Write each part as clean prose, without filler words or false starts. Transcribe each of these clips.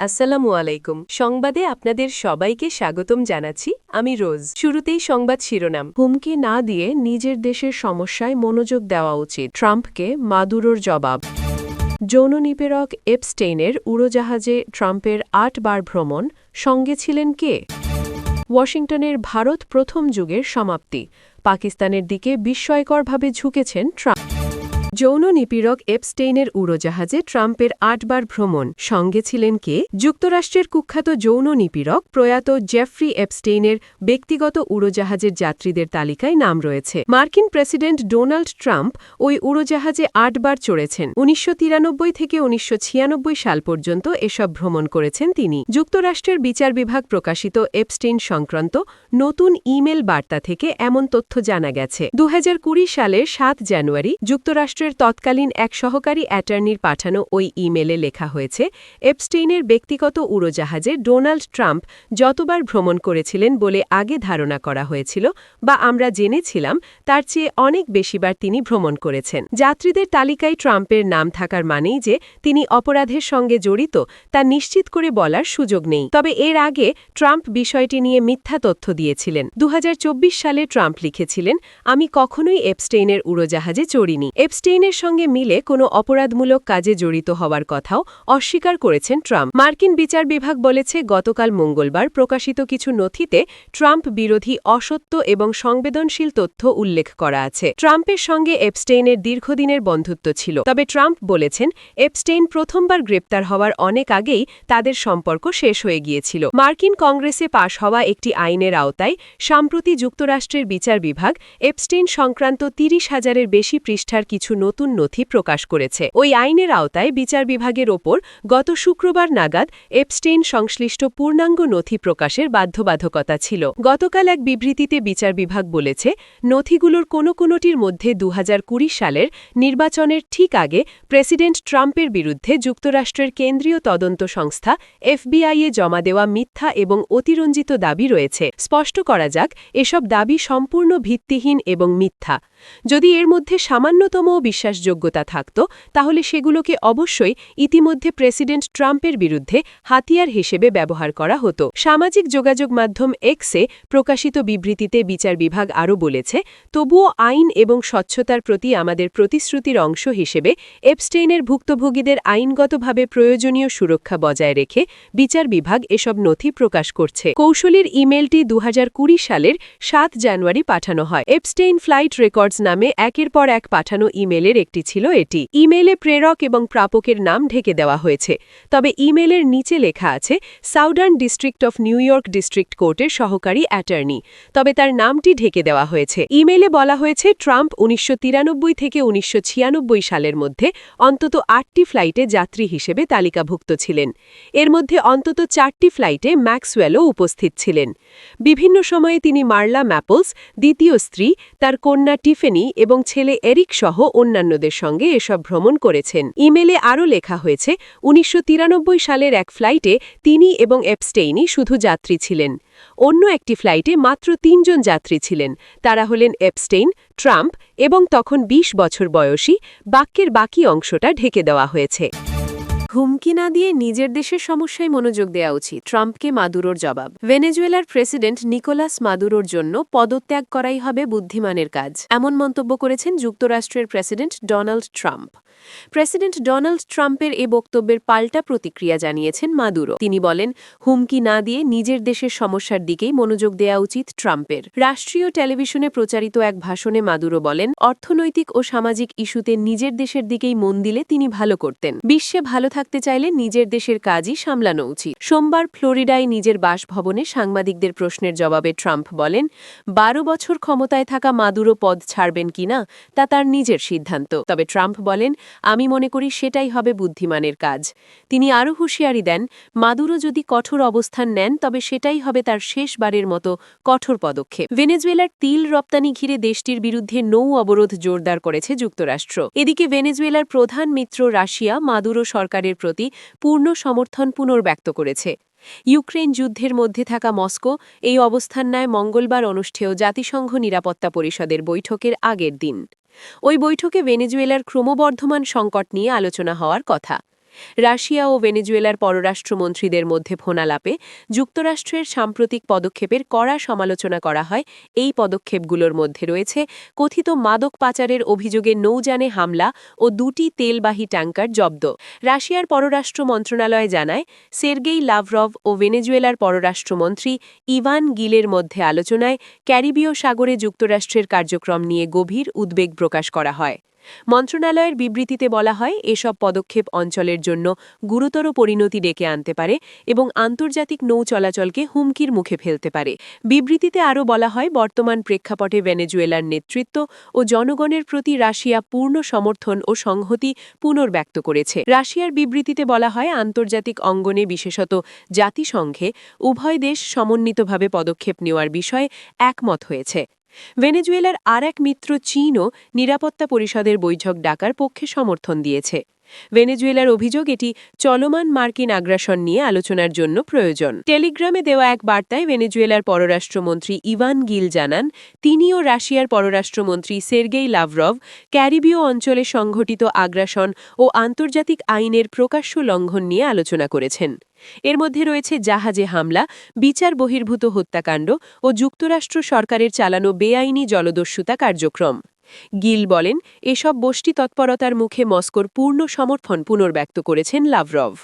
আসসালামু আলাইকুম। সংবাদে আপনাদের সবাইকে স্বাগতম জানাচ্ছি। আমি রোজ। শুরুতেই সংবাদ শিরোনাম। হুমকি না দিয়ে নিজের দেশের সমস্যায় মনোযোগ দেওয়া উচিত। ট্রাম্পকে মাদুরোর জবাব। যৌন নিপীড়ক এপস্টেইনের উড়োজাহাজে ট্রাম্পের ৮ বার ভ্রমণ, সঙ্গে ছিলেন কে? ওয়াশিংটনের ভারত প্রথম যুগের সমাপ্তি, পাকিস্তানের দিকে বিস্ময়করভাবে ঝুঁকেছেন ট্রাম্প। যৌন নিপীড়ক এপস্টেইনের উড়োজাহাজে ট্রাম্পের ৮ বার ভ্রমণ, সঙ্গে ছিলেন কে? যুক্তরাষ্ট্রের কুখ্যাত যৌন নিপীড়ক প্রয়াত জেফ্রি এপস্টেইনের ব্যক্তিগত উড়োজাহাজের যাত্রীদের তালিকায় নাম রয়েছে। মার্কিন প্রেসিডেন্ট ডোনাল্ড ট্রাম্প ওই উড়োজাহাজে ৮ বার চড়েছেন। ১৯৯৩ থেকে ১৯৯৬ সাল পর্যন্ত এসব ভ্রমণ করেছেন তিনি। যুক্তরাষ্ট্রের বিচার বিভাগ প্রকাশিত এপস্টেইন সংক্রান্ত নতুন ইমেল বার্তা থেকে এমন তথ্য জানা গেছে। ২০২০ সালের ৭ জানুয়ারি যুক্তরাষ্ট্রের তৎকালীন এক সহকারী অ্যাটর্নির পাঠানো ওই ইমেলে লেখা হয়েছে, এপস্টেইনের ব্যক্তিগত উড়োজাহাজে ডোনাল্ড ট্রাম্প যতবার ভ্রমণ করেছিলেন বলে আগে ধারণা করা হয়েছিল বা আমরা জেনেছিলাম তার চেয়ে অনেক বেশিবার তিনি ভ্রমণ করেছেন। যাত্রীদের তালিকায় ট্রাম্পের নাম থাকার মানেই যে তিনি অপরাধের সঙ্গে জড়িত তা নিশ্চিত করে বলার সুযোগ নেই। তবে এর আগে ট্রাম্প বিষয়টি নিয়ে মিথ্যা তথ্য দিয়েছিলেন। ২০২৪ সালে ট্রাম্প লিখেছিলেন, আমি কখনোই এপস্টেইনের উড়োজাহাজে চড়িনি। এপস্টেইনের সঙ্গে মিলে কোনো অপরাধমূলক কাজে জড়িত হওয়ার কথাও অস্বীকার করেছেন ট্রাম্প। মার্কিন বিচার বিভাগ বলেছে, গতকাল মঙ্গলবার প্রকাশিত কিছু নথিতে ট্রাম্প বিরোধী অসত্য এবং সংবেদনশীল তথ্য উল্লেখ করা আছে। ট্রাম্পের সঙ্গে এপস্টেইনের দীর্ঘদিনের বন্ধুত্ব ছিল, তবে ট্রাম্প বলেছেন এপস্টেইন প্রথমবার গ্রেপ্তার হওয়ার অনেক আগেই তাদের সম্পর্ক শেষ হয়ে গিয়েছিল। মার্কিন কংগ্রেসে পাশ হওয়া একটি আইনের আওতায় সম্প্রতি যুক্তরাষ্ট্রের বিচার বিভাগ এপস্টেইন সংক্রান্ত ৩০,০০০-এর বেশি পৃষ্ঠার কিছু নতুন নথি প্রকাশ করেছে। ওই আইনের আওতায় বিচার বিভাগের ওপর গত শুক্রবার নাগাদ এপস্টেইন সংশ্লিষ্ট পূর্ণাঙ্গ নথি প্রকাশের বাধ্যবাধকতা ছিল। গতকাল এক বিবৃতিতে বিচার বিভাগ বলেছে, নথিগুলোর কোনোটির মধ্যে ২০২০ সালের নির্বাচনের ঠিক আগে প্রেসিডেন্ট ট্রাম্পের বিরুদ্ধে যুক্তরাষ্ট্রের কেন্দ্রীয় তদন্ত সংস্থা এফবিআইয়ে জমা দেওয়া মিথ্যা এবং অতিরঞ্জিত দাবি রয়েছে। স্পষ্ট করা যাক, এসব দাবি সম্পূর্ণ ভিত্তিহীন এবং মিথ্যা। যদি এর মধ্যে সামান্যতম বিশ্বাসযোগ্যতা থাকত, তাহলে সেগুলোকে অবশ্যই ইতিমধ্যে প্রেসিডেন্ট ট্রাম্পের বিরুদ্ধে হাতিয়ার হিসেবে ব্যবহার করা হতো। সামাজিক যোগাযোগ মাধ্যম এক্সে প্রকাশিত বিবৃতিতে বিচার বিভাগ আরও বলেছে, তবুও আইন এবং স্বচ্ছতার প্রতি আমাদের প্রতিশ্রুতির অংশ হিসেবে এপস্টেইনের ভুক্তভোগীদের আইনগতভাবে প্রয়োজনীয় সুরক্ষা বজায় রেখে বিচার বিভাগ এসব নথি প্রকাশ করছে। কৌশলীর ইমেলটি ২০২০ সালের ৭ জানুয়ারি পাঠানো হয়। এপস্টেইন ফ্লাইট রেকর্ডস নামে একের পর এক পাঠানো ইমেলের একটি ছিল এটি। ইমেলে প্রেরক এবং প্রাপকের নাম ঢেকে দেওয়া হয়েছে, তবে ইমেলের নিচে লেখা আছে southern district of new York district কোর্টের সহকারী অ্যাটর্নি, তবে তার নামটি ঢেকে দেওয়া হয়েছে। ইমেলে বলা হয়েছে, ট্রাম্প ১৯৯৩ থেকে ১৯৯৬ সালের মধ্যে অন্তত ৮টি ফ্লাইটে যাত্রী হিসেবে তালিকাভুক্ত ছিলেন। এর মধ্যে অন্তত ৪টি ফ্লাইটে ম্যাক্সওয়েলও উপস্থিত ছিলেন। বিভিন্ন সময়ে তিনি মার্লা ম্যাপলস, দ্বিতীয় স্ত্রী, তার কন্যা টিফেনি এবং ছেলে এরিক সহ অন্যান্যদের সঙ্গে এসব ভ্রমণ করেছেন। ইমেলে আরও লেখা হয়েছে, ১৯৯৩ সালের এক ফ্লাইটে তিনি এবং এপস্টেইনই শুধু যাত্রী ছিলেন। অন্য একটি ফ্লাইটে মাত্র ৩ জন যাত্রী ছিলেন, তারা হলেন এপস্টেইন, ট্রাম্প এবং তখন ২০ বছর বয়সী। বাক্যের বাকি অংশটা ঢেকে দেওয়া হয়েছে। হুমকি না দিয়ে নিজের দেশের সমস্যায় মনোযোগ দেওয়া উচিত, ট্রাম্পকে মাদুরোর জবাব। ভেনেজুয়েলার প্রেসিডেন্ট নিকোলাস মাদুরোর জন্য পদত্যাগ করাই হবে বুদ্ধিমানের কাজ, এমন মন্তব্য করেছেন যুক্তরাষ্ট্রের president Donald Trump. President Donald ট্রাম্পের এ বক্তব্যের পাল্টা প্রতিক্রিয়া জানিয়েছেন মাদুরো। তিনি বলেন, হুমকি না দিয়ে নিজের দেশের সমস্যার দিকেই মনোযোগ দেওয়া উচিত ট্রাম্পের। রাষ্ট্রীয় টেলিভিশনে প্রচারিত এক ভাষণে মাদুরো বলেন, অর্থনৈতিক ও সামাজিক ইস্যুতে নিজের দেশের দিকেই মন দিলে তিনি ভালো করতেন। বিশ্বে ভালো থাকতে চাইলে নিজের দেশের কাজই সামলানো উচিত। সোমবার ফ্লোরিডায় নিজের বাসভবনে সাংবাদিকদের প্রশ্নের জবাবে ট্রাম্প বলেন, ১২ বছর ক্ষমতায় থাকা মাদুরো পদ ছাড়বেন কিনা তা তার নিজের সিদ্ধান্ত। তবে ট্রাম্প বলেন, আমি মনে করি সেটাই হবে বুদ্ধিমানের কাজ। তিনি আরও হুঁশিয়ারি দেন, মাদুরো যদি কঠোর অবস্থান নেন তবে সেটাই হবে তার শেষবারের মতো কঠোর পদক্ষেপ। ভেনেজুয়েলার তিল রপ্তানি ঘিরে দেশটির বিরুদ্ধে নৌ অবরোধ জোরদার করেছে যুক্তরাষ্ট্র। এদিকে ভেনেজুয়েলার প্রধান মিত্র রাশিয়া মাদুরো সরকারের প্রতি পূর্ণ সমর্থন পুনর্ব্যক্ত করেছে। ইউক্রেন যুদ্ধের মধ্যে থাকা মস্কো এই অবস্থান নেয় মঙ্গলবার অনুষ্ঠেয় জাতিসংঘ নিরাপত্তা পরিষদের বৈঠকের আগের দিন। ওই বৈঠকে ভেনেজুয়েলার ক্রমবর্ধমান সংকট নিয়ে আলোচনা হওয়ার কথা। রাশিয়া ও ভেনেজুয়েলার পররাষ্ট্রমন্ত্রীদের মধ্যে ফোনালাপে যুক্তরাষ্ট্রের সাম্প্রতিক পদক্ষেপের কড়া সমালোচনা করা হয়। এই পদক্ষেপগুলোর মধ্যে রয়েছে কথিত মাদক পাচারের অভিযোগে নৌযানে হামলা ও 2টি তেলবাহী ট্যাঙ্কার জব্দ। রাশিয়ার পররাষ্ট্র মন্ত্রণালয় জানায়, সের্গেই লাভরভ ও ভেনেজুয়েলার পররাষ্ট্রমন্ত্রী ইভান গিলের মধ্যে আলোচনায় ক্যারিবীয় সাগরে যুক্তরাষ্ট্রের কার্যক্রম নিয়ে গভীর উদ্বেগ প্রকাশ করা হয়। মন্ত্রণালয়ের বিবৃতিতে বলা হয়, এসব পদক্ষেপ অঞ্চলের জন্য গুরুতর পরিণতি ডেকে আনতে পারে এবং আন্তর্জাতিক নৌ চলাচলকে হুমকির মুখে ফেলতে পারে। বিবৃতিতে আরও বলা হয়, বর্তমান প্রেক্ষাপটে ভেনেজুয়েলার নেতৃত্ব ও জনগণের প্রতি রাশিয়া পূর্ণ সমর্থন ও সংহতি পুনর্ব্যক্ত করেছে। রাশিয়ার বিবৃতিতে বলা হয়, আন্তর্জাতিক অঙ্গনে বিশেষত জাতিসংঘে উভয় দেশ সমন্বিতভাবে পদক্ষেপ নেওয়ার বিষয়ে একমত হয়েছে। ভেনেজুয়েলার আর এক মিত্র চীনও নিরাপত্তা পরিষদের বৈঠক ডাকার পক্ষে সমর্থন দিয়েছে। ভেনেজুয়েলার অভিযোগ, এটি চলমান মার্কিন আগ্রাসন নিয়ে আলোচনার জন্য প্রয়োজন। টেলিগ্রামে দেওয়া এক বার্তায় ভেনেজুয়েলার পররাষ্ট্রমন্ত্রী ইভান গিল জানান, তিনি ও রাশিয়ার পররাষ্ট্রমন্ত্রী সের্গেই লাভরভ ক্যারিবীয় অঞ্চলে সংঘটিত আগ্রাসন ও আন্তর্জাতিক আইনের প্রকাশ্য লঙ্ঘন নিয়ে আলোচনা করেছেন। এর মধ্যে রয়েছে জাহাজে হামলা, বিচার বহির্ভূত হত্যাকাণ্ড ও যুক্তরাষ্ট্র সরকারের চালানো বেআইনি জলদস্যুতা কার্যক্রম। গিল বলেন, এসব গোষ্ঠী তৎপরতার মুখে মস্কোর পূর্ণ সমর্থন পুনর্ব্যক্ত করেছেন লাভরভ।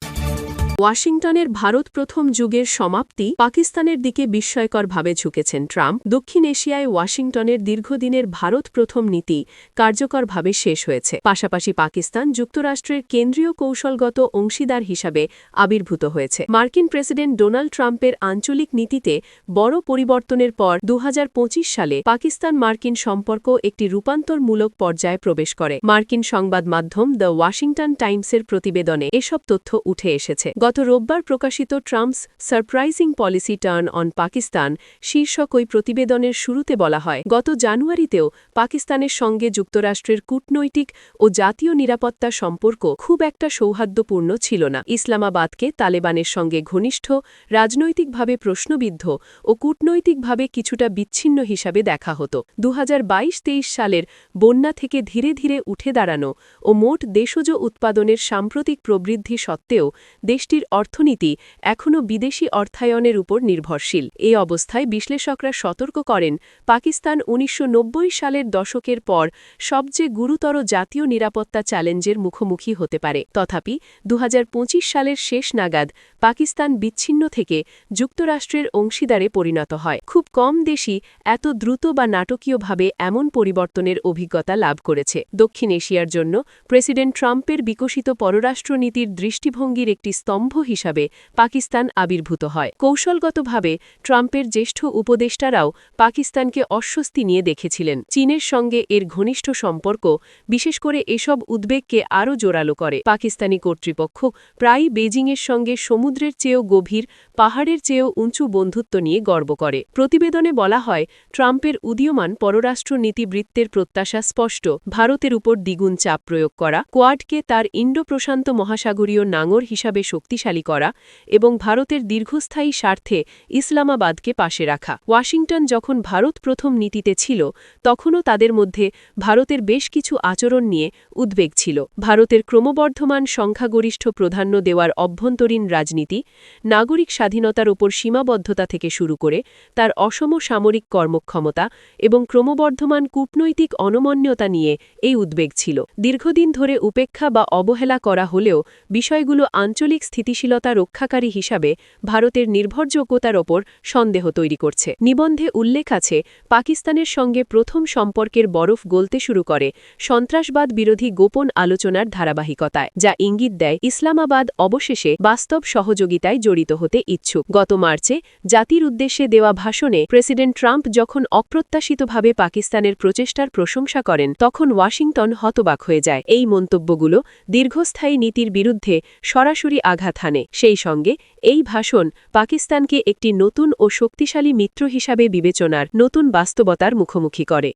ওয়াশিংটনের ভারত প্রথম যুগের সমাপ্তি, পাকিস্তানের দিকে বিস্ময়করভাবে ঝুঁকেছেন ট্রাম্প। দক্ষিণ এশিয়ায় ওয়াশিংটনের দীর্ঘদিনের ভারত প্রথম নীতি কার্যকরভাবে শেষ হয়েছে। পাশাপাশি পাকিস্তান যুক্তরাষ্ট্রের কেন্দ্রীয় কৌশলগত অংশীদার হিসাবে আবির্ভূত হয়েছে। মার্কিন প্রেসিডেন্ট ডোনাল্ড ট্রাম্পের আঞ্চলিক নীতিতে বড় পরিবর্তনের পর 2025 সালে পাকিস্তান মার্কিন সম্পর্ক একটি রূপান্তরমূলক পর্যায়ে প্রবেশ করে। মার্কিন সংবাদ মাধ্যম দ্য ওয়াশিংটন টাইমসের প্রতিবেদনে এসব তথ্য উঠে এসেছে। গত রোববার প্রকাশিত Trump's surprising policy turn on Pakistan শীর্ষক ওই প্রতিবেদনের শুরুতে বলা হয়, গত জানুয়ারিতেও পাকিস্তানের সঙ্গে যুক্তরাষ্ট্রের কূটনৈতিক ও জাতীয় নিরাপত্তা সম্পর্ক খুব একটা সৌহার্দ্যপূর্ণ ছিল না। ইসলামাবাদকে তালেবানের সঙ্গে ঘনিষ্ঠ, রাজনৈতিকভাবে প্রশ্নবিদ্ধ ও কূটনৈতিকভাবে কিছুটা বিচ্ছিন্ন হিসাবে দেখা হতো। 2022-23 সালের বন্যা থেকে ধীরে ধীরে উঠে দাঁড়ানো ও মোট দেশজ উৎপাদনের সাম্প্রতিক প্রবৃদ্ধি সত্ত্বেও দেশটির অর্থনীতি এখনও বিদেশি অর্থায়নের উপর নির্ভরশীল। এই অবস্থায় বিশ্লেষকরা সতর্ক করেন, পাকিস্তান 1990 সালের দশকের পর সবচেয়ে গুরুতর জাতীয় নিরাপত্তা চ্যালেঞ্জের মুখোমুখি হতে পারে। তথাপি 2025 সালের শেষ নাগাদ পাকিস্তান বিচ্ছিন্ন থেকে যুক্তরাষ্ট্রের অংশীদারে পরিণত হয়। খুব কম দেশই এত দ্রুত বা নাটকীয়ভাবে এমন পরিবর্তনের অভিজ্ঞতা লাভ করেছে। দক্ষিণ এশিয়ার জন্য প্রেসিডেন্ট ট্রাম্পের বিকশিত পররাষ্ট্রনীতির দৃষ্টিভঙ্গির একটি স্তম্ভ হিসাবে পাকিস্তান আবির্ভূত হয়। কৌশলগতভাবে ট্রাম্পের জ্যেষ্ঠ উপদেষ্টারাও পাকিস্তানকে অস্বস্তি নিয়ে দেখেছিলেন। চীনের সঙ্গে এর ঘনিষ্ঠ সম্পর্ক বিশেষ করে এসব উদ্বেগকে আরও জোরালো করে। পাকিস্তানি কর্তৃপক্ষ প্রায়ই বেজিংয়ের সঙ্গে সমুদ্রের চেয়েও গভীর, পাহাড়ের চেয়েও উঁচু বন্ধুত্ব নিয়ে গর্ব করে। প্রতিবেদনে বলা হয়, ট্রাম্পের উদীয়মান পররাষ্ট্র নীতিবৃত্তের প্রত্যাশা স্পষ্ট, ভারতের উপর দ্বিগুণ চাপ প্রয়োগ করা, কোয়াডকে তার ইন্ডো প্রশান্ত মহাসাগরীয় নাঙর হিসাবে শক্তিশালী করা এবং ভারতের দীর্ঘস্থায়ী স্বার্থে ইসলামাবাদকে পাশে রাখা। ওয়াশিংটন যখন ভারত প্রথম নীতিতে ছিল, তখনও তাদের মধ্যে ভারতের বেশ কিছু আচরণ নিয়ে উদ্বেগ ছিল। ভারতের ক্রমবর্ধমান সংখ্যাগরিষ্ঠ প্রাধান্য দেওয়ার অভ্যন্তরীণ রাজনীতি, নাগরিক স্বাধীনতার ওপর সীমাবদ্ধতা থেকে শুরু করে তার অসম সামরিক কর্মক্ষমতা এবং ক্রমবর্ধমান কূটনৈতিক অনমন্যতা নিয়ে এই উদ্বেগ ছিল। দীর্ঘদিন ধরে উপেক্ষা বা অবহেলা করা হলেও বিষয়গুলো আঞ্চলিক স্থিতিশীলতা রক্ষাকারী হিসাবে ভারতের নির্ভরযোগ্যতার ওপর সন্দেহ তৈরি করছে। নিবন্ধে উল্লেখ আছে, পাকিস্তানের সঙ্গে প্রথম সম্পর্কের বরফ গলতে শুরু করে সন্ত্রাসবাদ বিরোধী গোপন আলোচনার ধারাবাহিকতায়, যা ইঙ্গিত দেয় ইসলামাবাদ অবশেষে বাস্তব সহযোগিতায় জড়িত হতে ইচ্ছুক। গত মার্চে জাতির উদ্দেশ্যে দেওয়া ভাষণে প্রেসিডেন্ট ট্রাম্প যখন অপ্রত্যাশিতভাবে পাকিস্তানের প্রচেষ্টার প্রশংসা করেন, তখন ওয়াশিংটন হতবাক হয়ে যায়। এই মন্তব্যগুলো দীর্ঘস্থায়ী নীতির বিরুদ্ধে সরাসরি আঘাত হানে। সেই সঙ্গে এই ভাষণ পাকিস্তানকে একটি নতুন ও শক্তিশালী মিত্র হিসাবে বিবেচনার নতুন বাস্তবতার মুখোমুখি করে।